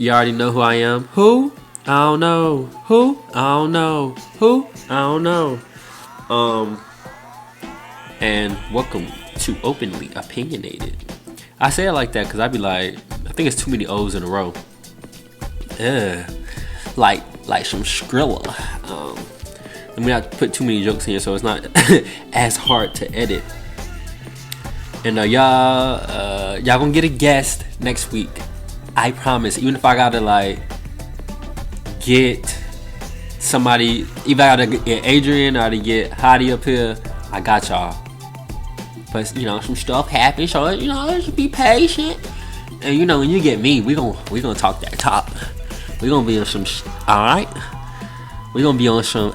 You already know who I am. Who? I don't know. Who? I don't know. Who? I don't know. And welcome to Openly Opinionated. I say it like that because I be like, I think it's too many O's in a row. Like some Skrilla. I mean, I put too many jokes in here, so it's not as hard to edit. And y'all gonna get a guest next week. I promise. Even if I gotta like get somebody, if I gotta get Adrian or to get Hottie up here, I got y'all. But some stuff happens, so just be patient. And when you get me, we gonna talk that talk. We gonna be on some. All right. We gonna be on some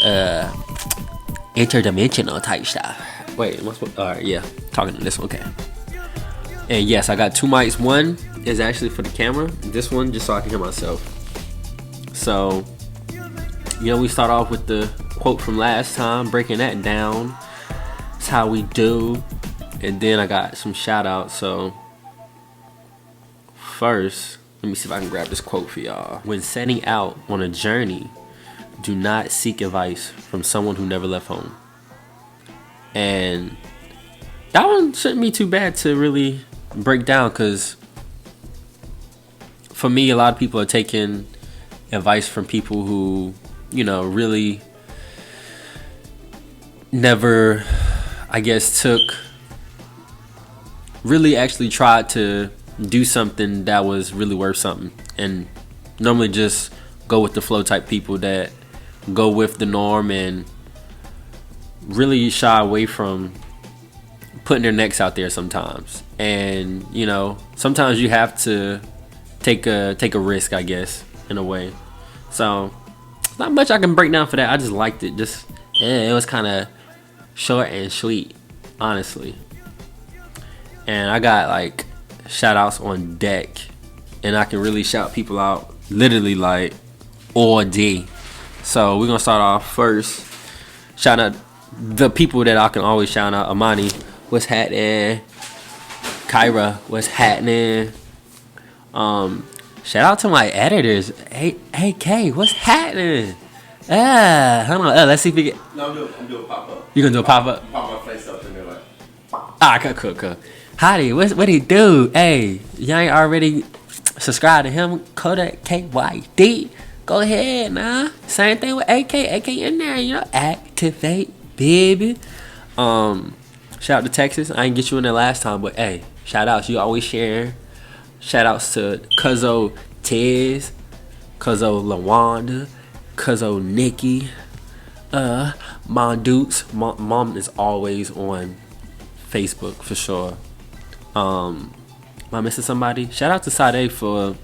interdimensional type stuff. Wait, all right, yeah, talking to this one, okay. And yes, I got two mics. One is actually for the camera. This one just so I can hear myself. So, we start off with the quote from last time, breaking that down. That's how we do. And then I got some shout outs. So, first, let me see if I can grab this quote for y'all. When setting out on a journey, do not seek advice from someone who never left home. And that one shouldn't be too bad to really break down, because for me, a lot of people are taking advice from people who, really never, I guess, really actually tried to do something that was really worth something. And normally just go with the flow type people that go with the norm and really shy away from putting their necks out there sometimes. And sometimes you have to take a risk, I guess, in a way. So not much I can break down for that. I just liked it. It was kind of short and sweet, honestly. And I got like shout outs on deck, and I can really shout people out literally like all day. So we're gonna start off first. Shout out the people that I can always shout out. Amani, what's happening? Kyra, what's happening? Shout out to my editors. Hey K, what's happening? Hold on. Let's see if we get. No, I'm doing pop up. You gonna do a pop up? Pop my face up and then like. Cool. Hottie, what he do? Hey, y'all ain't already subscribed to him? Kodak KYD. Go ahead, nah. Same thing with AK in there, activate, baby. Shout out to Texas. I didn't get you in there last time, but hey, shout outs. You always share. Shout outs to Cuzzo Tez, Cuzzo Lawanda, Cuzzo Nikki, Mom Dukes. Mom is always on Facebook for sure. Am I missing somebody? Shout out to Sade for.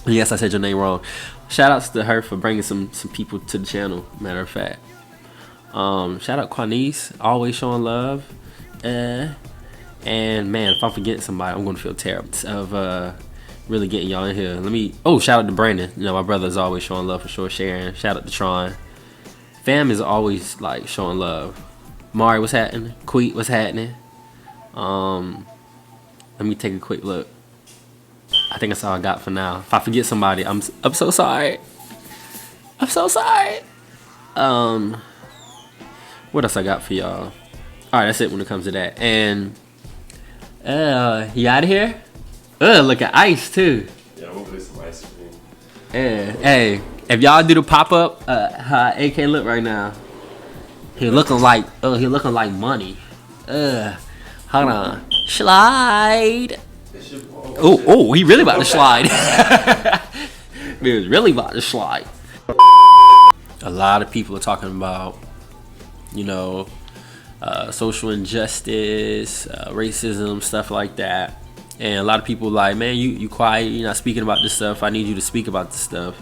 Yes, I said your name wrong. Shout outs to her for bringing some people to the channel, matter of fact. Shout out Quanice, always showing love. And man, if I'm forgetting somebody, I'm going to feel terrible of really getting y'all in here. Shout out to Brandon. My brother's always showing love for sure, sharing. Shout out to Tron. Fam is always like showing love. Mari, what's happening? Queet, what's happening? Let me take a quick look. I think that's all I got for now. If I forget somebody, I'm so sorry. I'm so sorry. What else I got for y'all? Alright, that's it when it comes to that. And you out of here? Look at ice too. Yeah, I'm gonna play some ice cream. Hey, if y'all do the pop up, how AK look right now? He looking like money. Hold on. Slide. Oh, he really about to slide. He was really about to slide. A lot of people are talking about, social injustice, racism, stuff like that. And a lot of people like, man, you quiet, you're not speaking about this stuff. I need you to speak about this stuff.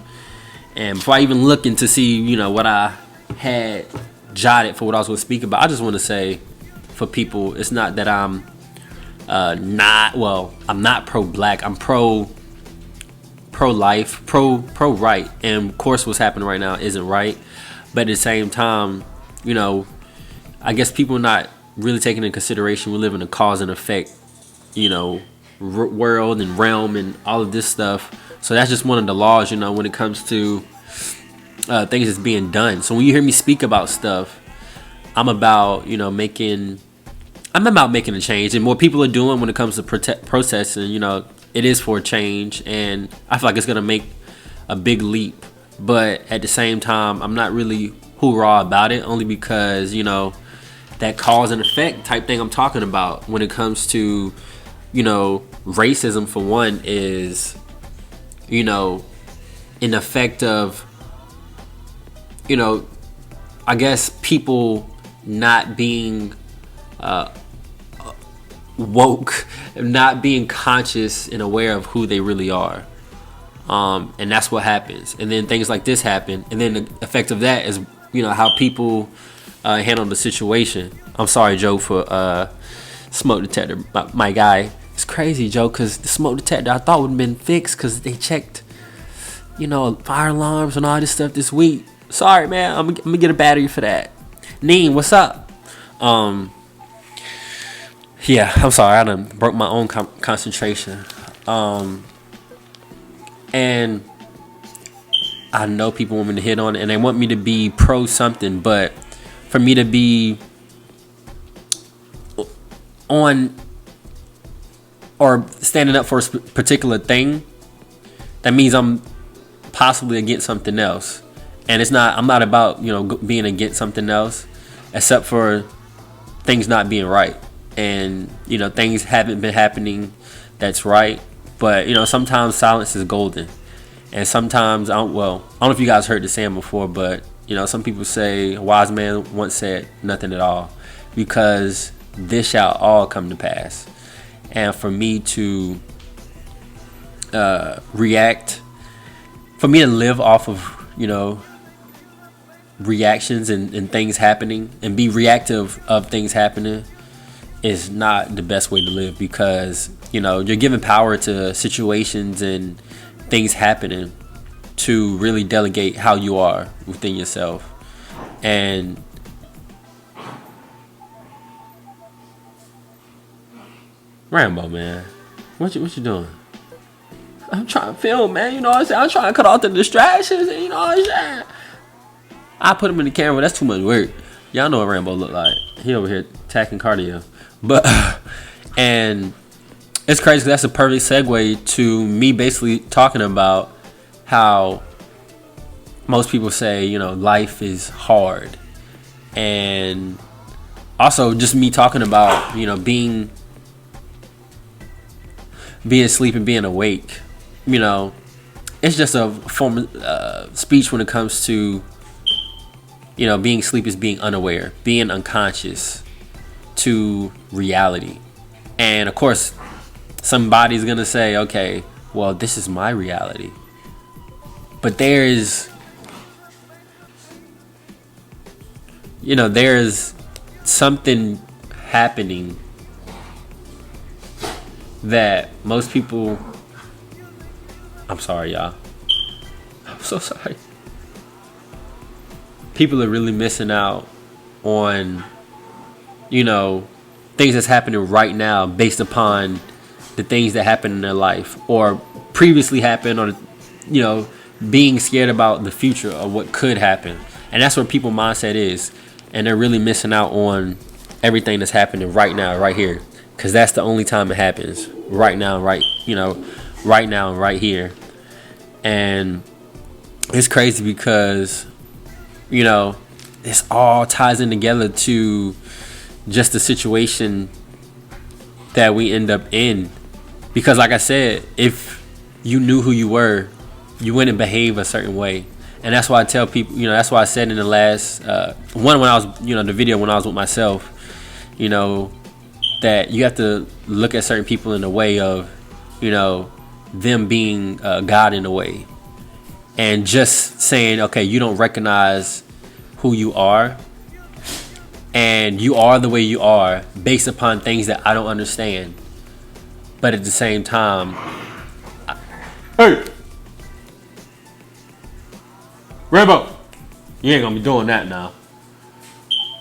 And before I even look into see, what I had jotted for what I was going to speak about, I just want to say for people, it's not that I'm I'm not pro-black. I'm pro-life, pro-right. And of course what's happening right now isn't right. But at the same time, I guess people not really taking into consideration we live in a cause and effect, world and realm and all of this stuff. So that's just one of the laws, when it comes to things that's being done. So when you hear me speak about stuff, I'm about making a change, and what people are doing when it comes to processing, it is for a change, and I feel like it's gonna make a big leap. But at the same time, I'm not really hoorah about it, only because that cause and effect type thing I'm talking about when it comes to racism, for one, is an effect of I guess people not being woke, not being conscious and aware of who they really are. And that's what happens. And then things like this happen. And then the effect of that is, how people handle the situation. I'm sorry, Joe, for smoke detector. My guy. It's crazy, Joe, because the smoke detector I thought would have been fixed because they checked, fire alarms and all this stuff this week. Sorry, man. I'm going to get a battery for that. Neen, what's up? Yeah, I'm sorry. I done broke my own concentration. And I know people want me to hit on it, and they want me to be pro something, but for me to be on or standing up for a particular thing, that means I'm possibly against something else. And I'm not about, being against something else, except for things not being right. And, things haven't been happening that's right. But, sometimes silence is golden. And sometimes, I don't know if you guys heard the saying before, but, some people say, a wise man once said, nothing at all. Because this shall all come to pass. And for me to react, for me to live off of, reactions and things happening, and be reactive of things happening, is not the best way to live, because you're giving power to situations and things happening to really delegate how you are within yourself. And Rambo, man, what you doing? I'm trying to film, man. You know what I'm saying? I'm trying to cut off the distractions, and you know what I'm saying? I put him in the camera. That's too much work. Y'all know what Rambo look like. He over here attacking cardio. But, and it's crazy because that's a perfect segue to me basically talking about how most people say, life is hard. And also just me talking about, being asleep and being awake. It's just a form of speech when it comes to, being asleep is being unaware, being unconscious to reality. And of course, somebody's gonna say, okay, well, this is my reality. But there's something happening that most people, I'm sorry, y'all. I'm so sorry. People are really missing out on, things that's happening right now based upon the things that happen in their life or previously happened, or, being scared about the future or what could happen. And that's where people's mindset is. And they're really missing out on everything that's happening right now, right here. Because that's the only time it happens. Right now, right now and right here. And it's crazy because, this all ties in together to just the situation that we end up in. Because like I said, if you knew who you were, you wouldn't behave a certain way. And that's why I tell people, that's why I said in the last one, when I was, the video when I was with myself, that you have to look at certain people in a way of, them being God in a way. And just saying, okay, you don't recognize who you are, and you are the way you are based upon things that I don't understand. But at the same time, hey, Rambo, you ain't gonna be doing that now.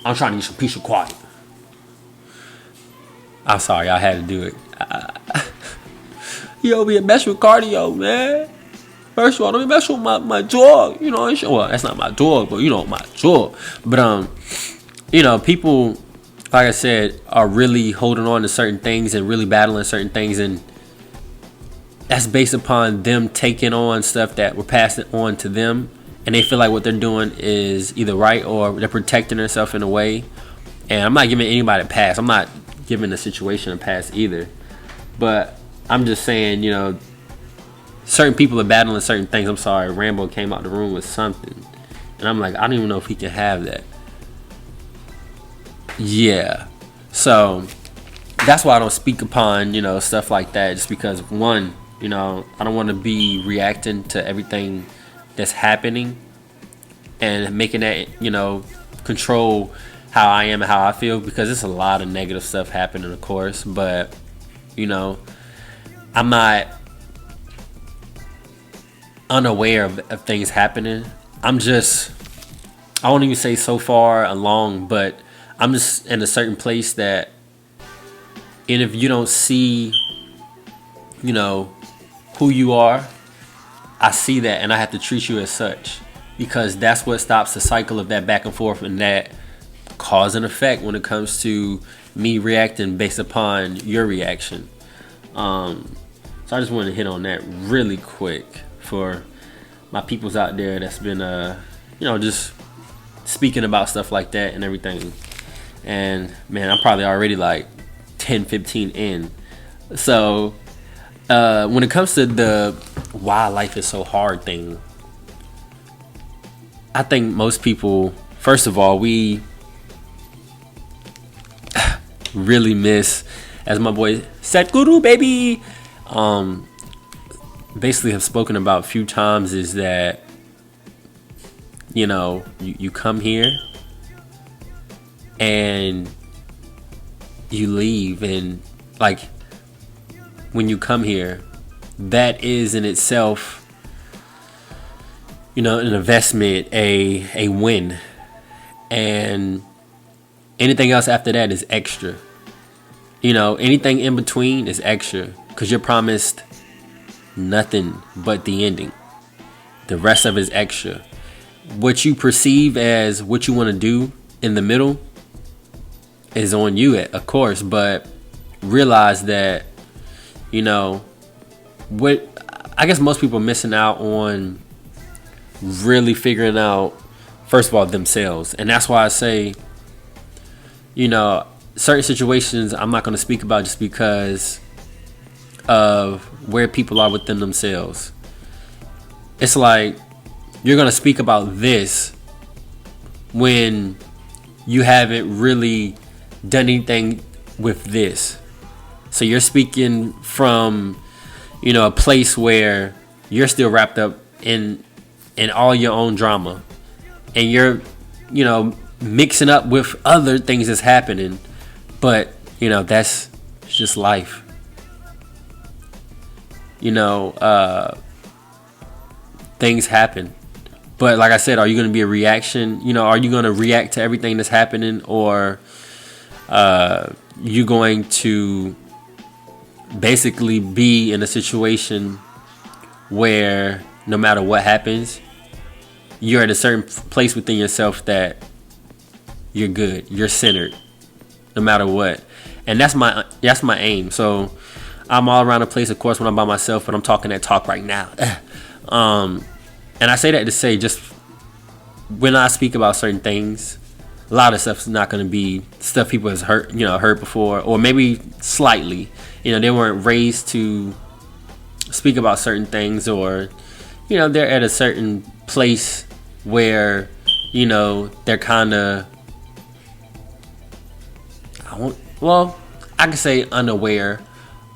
I'm trying to get some peace and quiet. I'm sorry, I had to do it. He over here mess with cardio, man. First of all, don't mess with my dog. You know, well, that's not my dog, but you know, my dog. But you know, people, like I said, are really holding on to certain things and really battling certain things, and that's based upon them taking on stuff that were passed on to them, and they feel like what they're doing is either right or they're protecting themselves in a way. And I'm not giving anybody a pass. I'm not giving the situation a pass either. But I'm just saying, you know, certain people are battling certain things. I'm sorry, Rambo came out the room with something, and I'm like, I don't even know if he can have that. Yeah, so that's why I don't speak upon, you know, stuff like that. Just because, one, you know, I don't want to be reacting to everything that's happening and making that, you know, control how I am and how I feel, because it's a lot of negative stuff happening, of course. But, you know, I'm not unaware of things happening. I won't even say so far along, but I'm just in a certain place that, and if you don't see, you know, who you are, I see that, and I have to treat you as such, because that's what stops the cycle of that back and forth and that cause and effect when it comes to me reacting based upon your reaction. So I just wanted to hit on that really quick for my peoples out there that's been, you know, just speaking about stuff like that and everything. And man, I'm probably already like 10, 15 in. So when it comes to the why life is so hard thing, I think most people, first of all, we really miss, as my boy Satguru baby basically have spoken about a few times, is that, you know, you come here and you leave, and like when you come here, that is in itself, you know, an investment, a win, and anything else after that is extra. You know, anything in between is extra, because you're promised nothing but the ending. The rest of it is extra. What you perceive as what you want to do in the middle is on you, of course, but realize that, you know, what I guess most people are missing out on really figuring out, first of all, themselves. And that's why I say, you know, certain situations I'm not going to speak about just because of where people are within themselves. It's like you're going to speak about this when you haven't really done anything with this. So you're speaking from, you know, a place where you're still wrapped up in all your own drama, and you're, you know, mixing up with other things that's happening. But, you know, that's just life. You know, things happen. But like I said, are you going to be a reaction? You know, are you going to react to everything that's happening, or you going to basically be in a situation where no matter what happens, you're at a certain place within yourself that you're good, you're centered, no matter what. And that's my aim. So I'm all around the place, of course, when I'm by myself, but I'm talking that talk right now. And I say that to say, just when I speak about certain things, a lot of stuff's not going to be stuff people has heard before, or maybe slightly. You know, they weren't raised to speak about certain things, or, you know, they're at a certain place where, you know, they're kind of, I can say unaware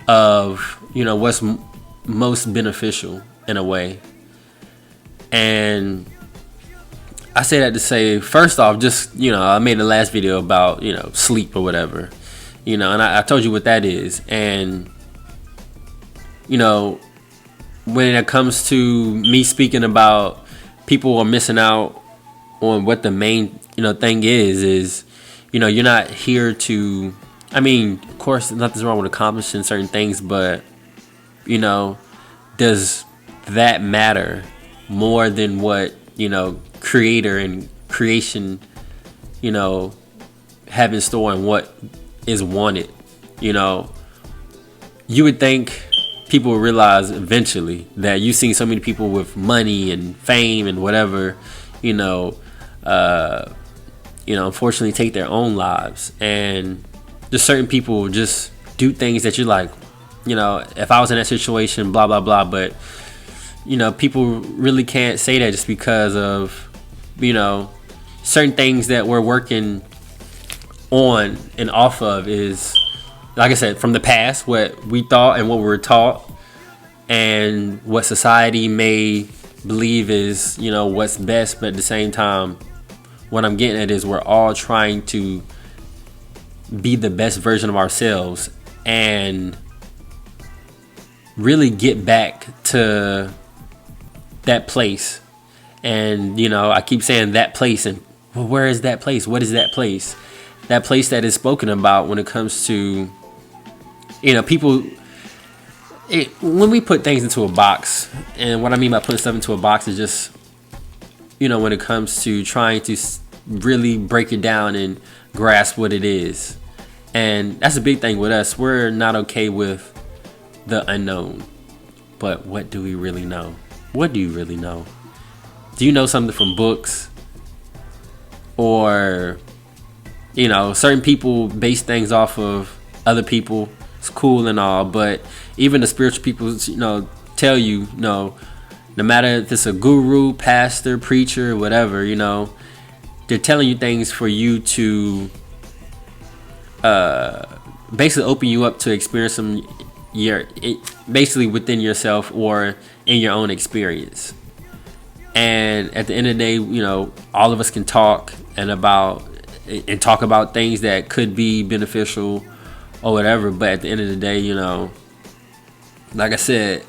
of, you know, what's most beneficial in a way. And I say that to say, first off, just, you know, I made the last video about, you know, sleep or whatever, you know, and I told you what that is. And, you know, when it comes to me speaking about people are missing out on what the main, you know, thing is, you know, you're not here to, I mean, of course, nothing's wrong with accomplishing certain things, but you know, does that matter more than what, creator and creation, have in store and what is wanted? You would think people will realize eventually that you've seen so many people with money and fame and whatever, unfortunately take their own lives. And just certain people just do things that you're like, if I was in that situation, blah, blah, blah. But, people really can't say that just because of, certain things that we're working on and off of is, like I said, from the past, what we thought and what we were taught, and what society may believe is, what's best. But at the same time, what I'm getting at is we're all trying to be the best version of ourselves and really get back to that place. And, I keep saying that place, and well, where is that place? What is that place? That place that is spoken about when it comes to, people. When we put things into a box, and what I mean by putting stuff into a box is just, when it comes to trying to really break it down and grasp what it is. And that's a big thing with us. We're not okay with the unknown. But what do we really know? What do you really know? Do you know something from books? Or, certain people base things off of other people. It's cool and all, but even the spiritual people, tell you, no matter if it's a guru, pastor, preacher, whatever, they're telling you things for you to basically open you up to experience some basically within yourself or in your own experience. And at the end of the day, all of us can talk and talk about things that could be beneficial or whatever, but at the end of the day, like I said,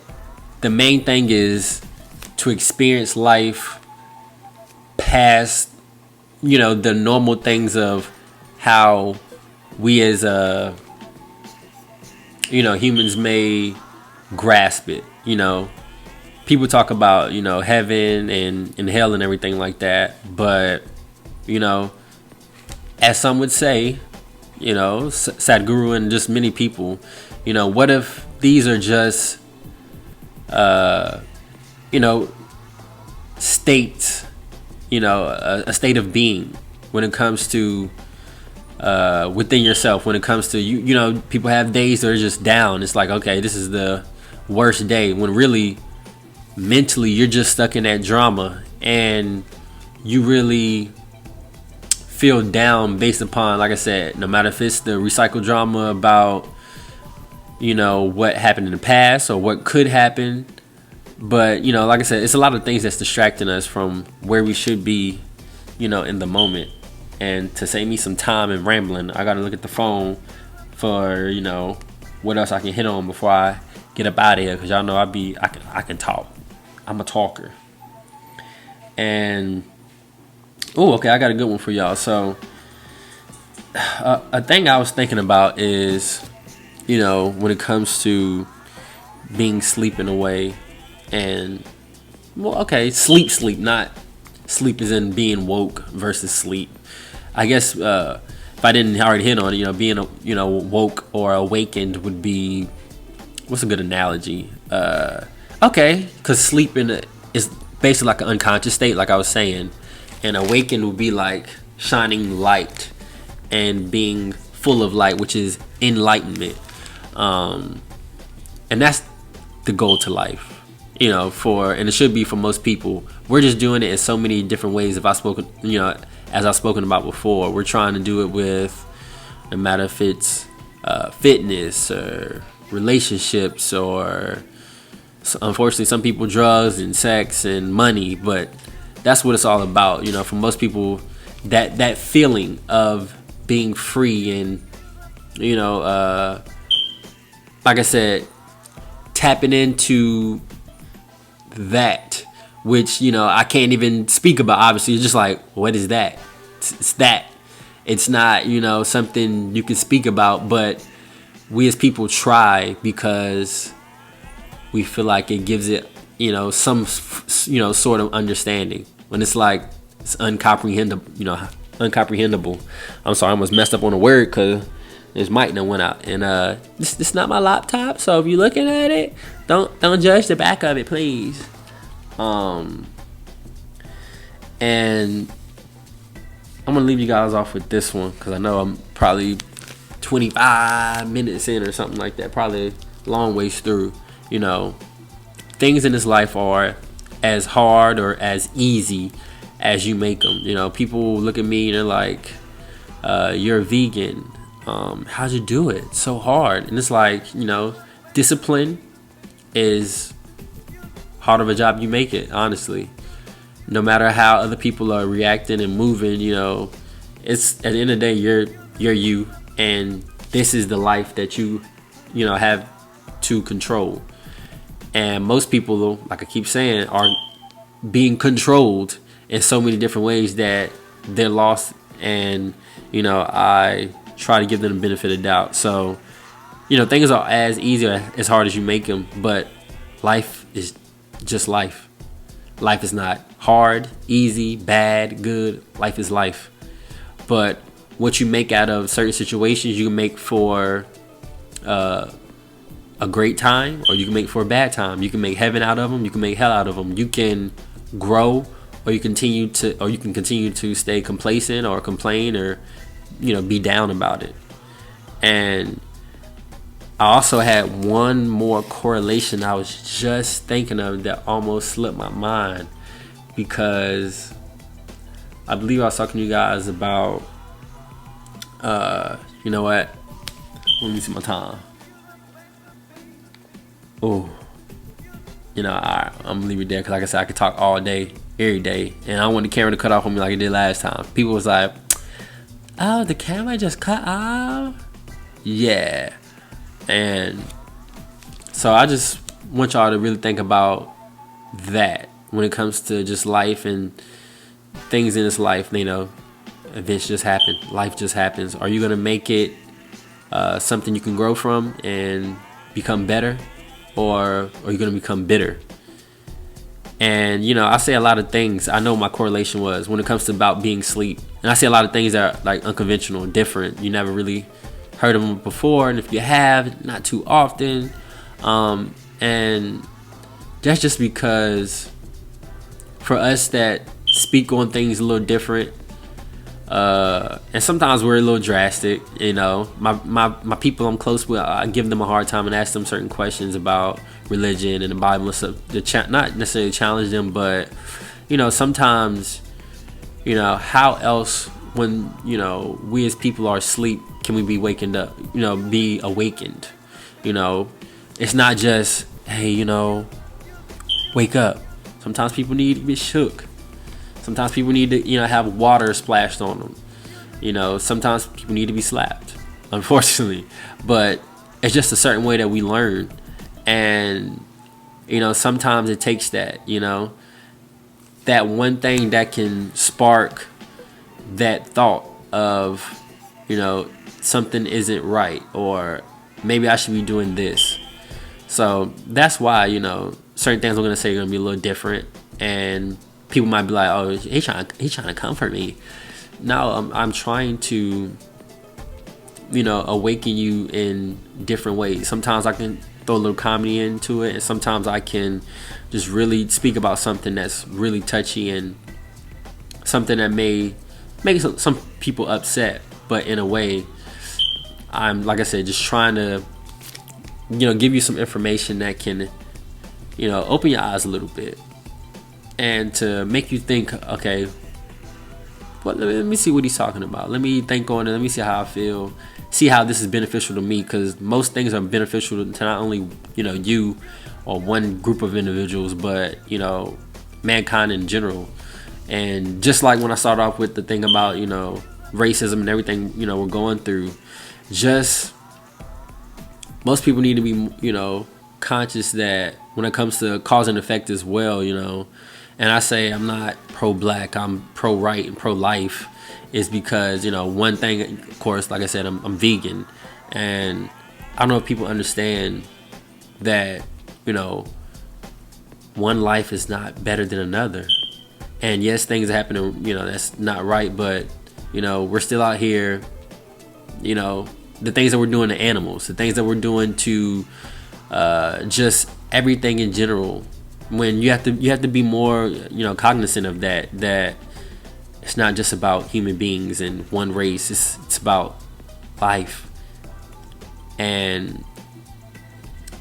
the main thing is to experience life past, the normal things of how we as humans may grasp it. People talk about, heaven and hell and everything like that, but as some would say, Sadhguru and just many people, what if these are just states, a state of being when it comes to within yourself. When it comes to you, people have days that are just down. It's like, okay, this is the worst day, when really mentally you're just stuck in that drama and you really feel down based upon, like I said, no matter if it's the recycled drama about what happened in the past or what could happen. But like I said, it's a lot of things that's distracting us from where we should be, in the moment. And to save me some time and rambling, I gotta look at the phone for what else I can hit on before I get up out of here, because y'all know I can talk. I'm a talker. And okay, I got a good one for y'all. So a thing I was thinking about is, when it comes to being sleeping away, and sleep, not sleep as in being woke versus sleep. I guess if I didn't already hit on it, being woke or awakened would be, what's a good analogy? Because sleeping is basically like an unconscious state, like I was saying, and awakened would be like shining light and being full of light, which is enlightenment. And that's the goal to life, and it should be for most people. We're just doing it in so many different ways. As I've spoken about before, we're trying to do it with, no matter if it's fitness or relationships, or unfortunately some people drugs and sex and money, but that's what it's all about. For most people, that feeling of being free and like I said, tapping into that, which I can't even speak about. Obviously, it's just like, what is that? It's that. It's not something you can speak about, but we as people try, because we feel like it gives it, some, sort of understanding, when it's like it's uncomprehendable. I'm sorry, I almost messed up on a word because this mic done went out. And this not my laptop, so if you're looking at it, don't judge the back of it, please. And I'm gonna leave you guys off with this one because I know I'm probably 25 minutes in or something like that, probably a long ways through. Things in this life are as hard or as easy as you make them. People look at me and they're like, you're a vegan, how'd you do it? It's so hard. And it's like, discipline is hard of a job you make it, honestly. No matter how other people are reacting and moving, it's at the end of the day, you're you, and this is the life that you have to control. And most people, like I keep saying, are being controlled in so many different ways that they're lost. And I try to give them the benefit of doubt. So things are as easy or as hard as you make them, but life is just life. Life is not hard, easy, bad, good. Life is life. But what you make out of certain situations, you can make for a great time, or you can make for a bad time. You can make heaven out of them. You can make hell out of them. You can grow, or you can continue to stay complacent or complain or be down about it. And I also had one more correlation I was just thinking of that almost slipped my mind, because I believe I was talking to you guys about, you know what? Let me see my time. Oh, I'm gonna leave it there because, like I said, I could talk all day, every day, and I don't want the camera to cut off on me like it did last time. People was like, "Oh, the camera just cut off." Yeah. And so I just want y'all to really think about that when it comes to just life and things in this life. Events just happen. Life just happens. Are you going to make it something you can grow from and become better? Or are you going to become bitter? And, I say a lot of things. I know my correlation was when it comes to about being sleep. And I say a lot of things that are like unconventional, different. You never really heard of them before, and if you have, not too often. And that's just because for us that speak on things a little different, and sometimes we're a little drastic. My people I'm close with, I give them a hard time and ask them certain questions about religion and the Bible and stuff. Not necessarily challenge them, but sometimes how else, when we as people are asleep, can we be wakened up, be awakened? It's not just, hey, wake up. Sometimes people need to be shook. Sometimes people need to have water splashed on them. Sometimes people need to be slapped, unfortunately. But it's just a certain way that we learn. And sometimes it takes that that one thing that can spark that thought of something isn't right, or maybe I should be doing this. So that's why certain things I'm gonna say are gonna be a little different, and people might be like, "Oh, he's trying to comfort me." No, I'm trying to awaken you in different ways. Sometimes I can throw a little comedy into it, and sometimes I can just really speak about something that's really touchy and something that may make some people upset, but in a way, I'm, like I said, just trying to give you some information that can open your eyes a little bit, and to make you think, okay, let me see what he's talking about. Let me think on it. Let me see how I feel. See how this is beneficial to me, because most things are beneficial to not only you or one group of individuals, but mankind in general. And just like when I started off with the thing about racism and everything we're going through, just most people need to be conscious that when it comes to cause and effect as well, and I say I'm not pro-black, I'm pro-right and pro-life, is because one thing, of course, like I said, I'm, vegan, and I don't know if people understand that you know, one life is not better than another. And yes, things happen, you know, that's not right, but, you know, we're still out here, you know, the things that we're doing to animals, the things that we're doing to just everything in general. When you have to be more, you know, cognizant of that it's not just about human beings and one race. It's about life and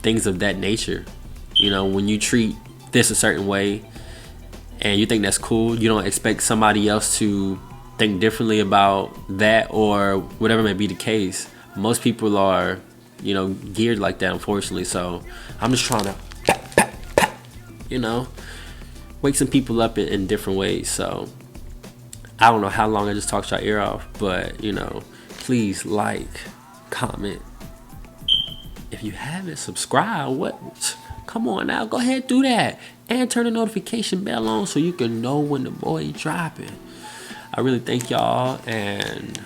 things of that nature. You know, when you treat this a certain way and you think that's cool, you don't expect somebody else to think differently about that or whatever may be the case. Most people are, you know, geared like that, unfortunately. So I'm just trying to, you know, wake some people up in different ways. So I don't know how long I just talked your ear off, but, you know, please like, comment. If you haven't subscribed, what? Come on now, go ahead, do that. And turn the notification bell on so you can know when the boy dropping. I really thank y'all, and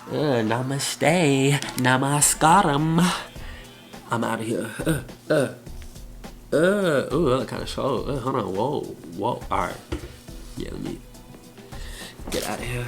namaste, namaskaram. I'm out of here. Ooh, that kind of show. Hold on, whoa. All right. Yeah, let me get out of here.